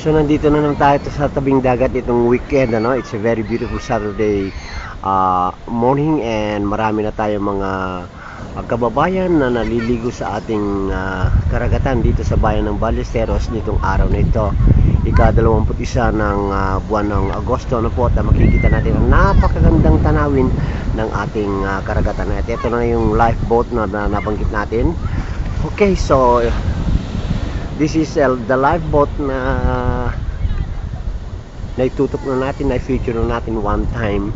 So nandito na naman tayo sa tabing dagat itong weekend, ano? It's a very beautiful Saturday morning, and marami na tayong mga kababayan na naliligo sa ating karagatan dito sa bayan ng Ballesteros nitong araw na ito. Ika-21 ng buwan ng Agosto, ano po, at makikita natin ang napakagandang tanawin ng ating karagatan. At ito na yung lifeboat na nabanggit natin. Okay, so this is the lifeboat na naitutok na natin, na-feature na natin one time,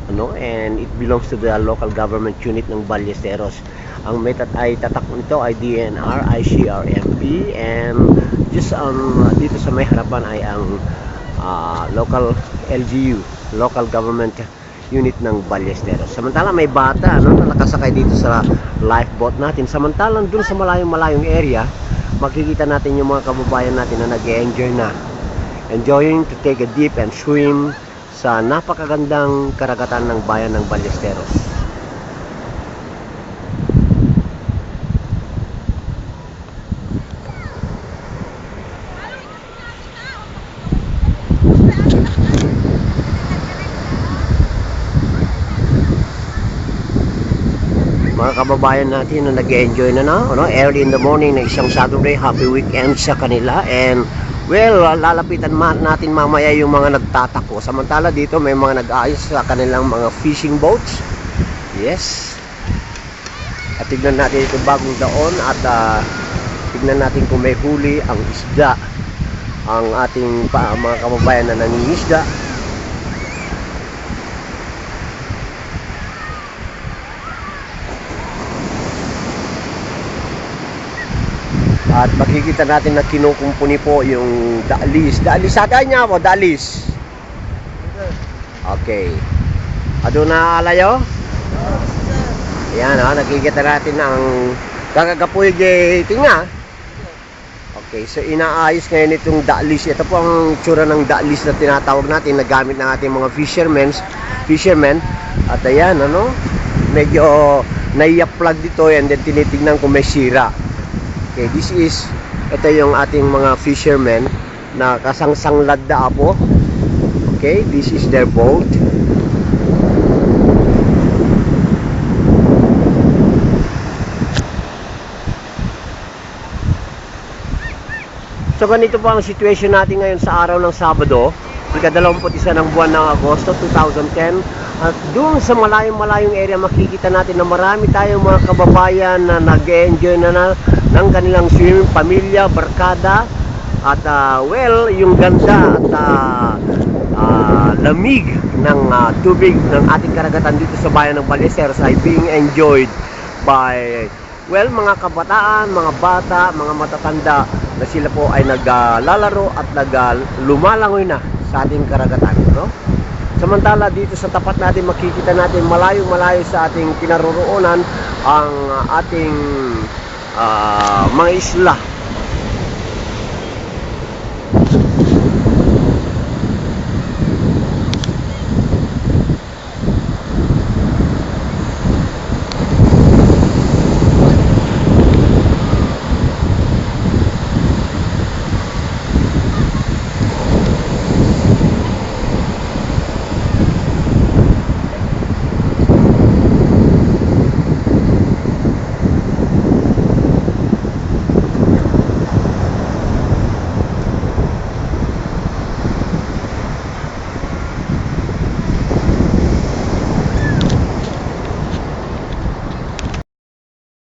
ano, and it belongs to the local government unit ng Ballesteros. Ang method ay tatak nito ay DNR, ICRMP, and just dito sa may harapan ay ang local LGU, local government unit ng Ballesteros. Samantala may bata, ano, na nakasakay dito sa lifeboat natin. Samantalang dun sa malayong area, makikita natin yung mga kababayan natin na nag-enjoy na, enjoying to take a dip and swim sa napakagandang karagatan ng bayan ng Ballesteros. Mga kababayan natin na nag-enjoy na, ano, early in the morning na isang Saturday, happy weekend sa kanila. And well, lalapitan natin mamaya yung mga nagtatakbo. Samantala dito may mga nag-aayos sa kanilang mga fishing boats. Yes. At tignan natin ito bagong taon, at tignan natin kung may huli ang isda ang ating mga kababayan na nangingisda. At makikita natin na kinukumpuni po yung daalis. Daalis sa kanya po, daalis. Okay. Ado na alayo? Ayan, nakikita natin ang kakagapoy tinga. Okay, so inaayos ngayon itong daalis. Ito po ang tsura ng daalis na tinatawag natin, na gamit ng ating mga fishermen. At ayan, ano, medyo naiya-plug dito, and then tinitignan kung may sira. Okay, ito yung ating mga fishermen na kasangsanglad na po. Okay, this is their boat. So ganito po ang situation natin ngayon sa araw ng Sabado, ika-21 ng buwan ng Agosto 2010. At doon sa malayong area, makikita natin na marami tayong mga kababayan na nag-enjoy na ng kanilang swimming, pamilya, barkada. At well, yung ganda at lamig ng tubig ng ating karagatan dito sa bayan ng Ballesteros ay being enjoyed by, well, mga kabataan, mga bata, mga matatanda, na sila po ay naglalaro at lumalangoy na sa ating karagatan, no? Samantala dito sa tapat natin, makikita natin malayo sa ating kinaroroonan ang ating mga isla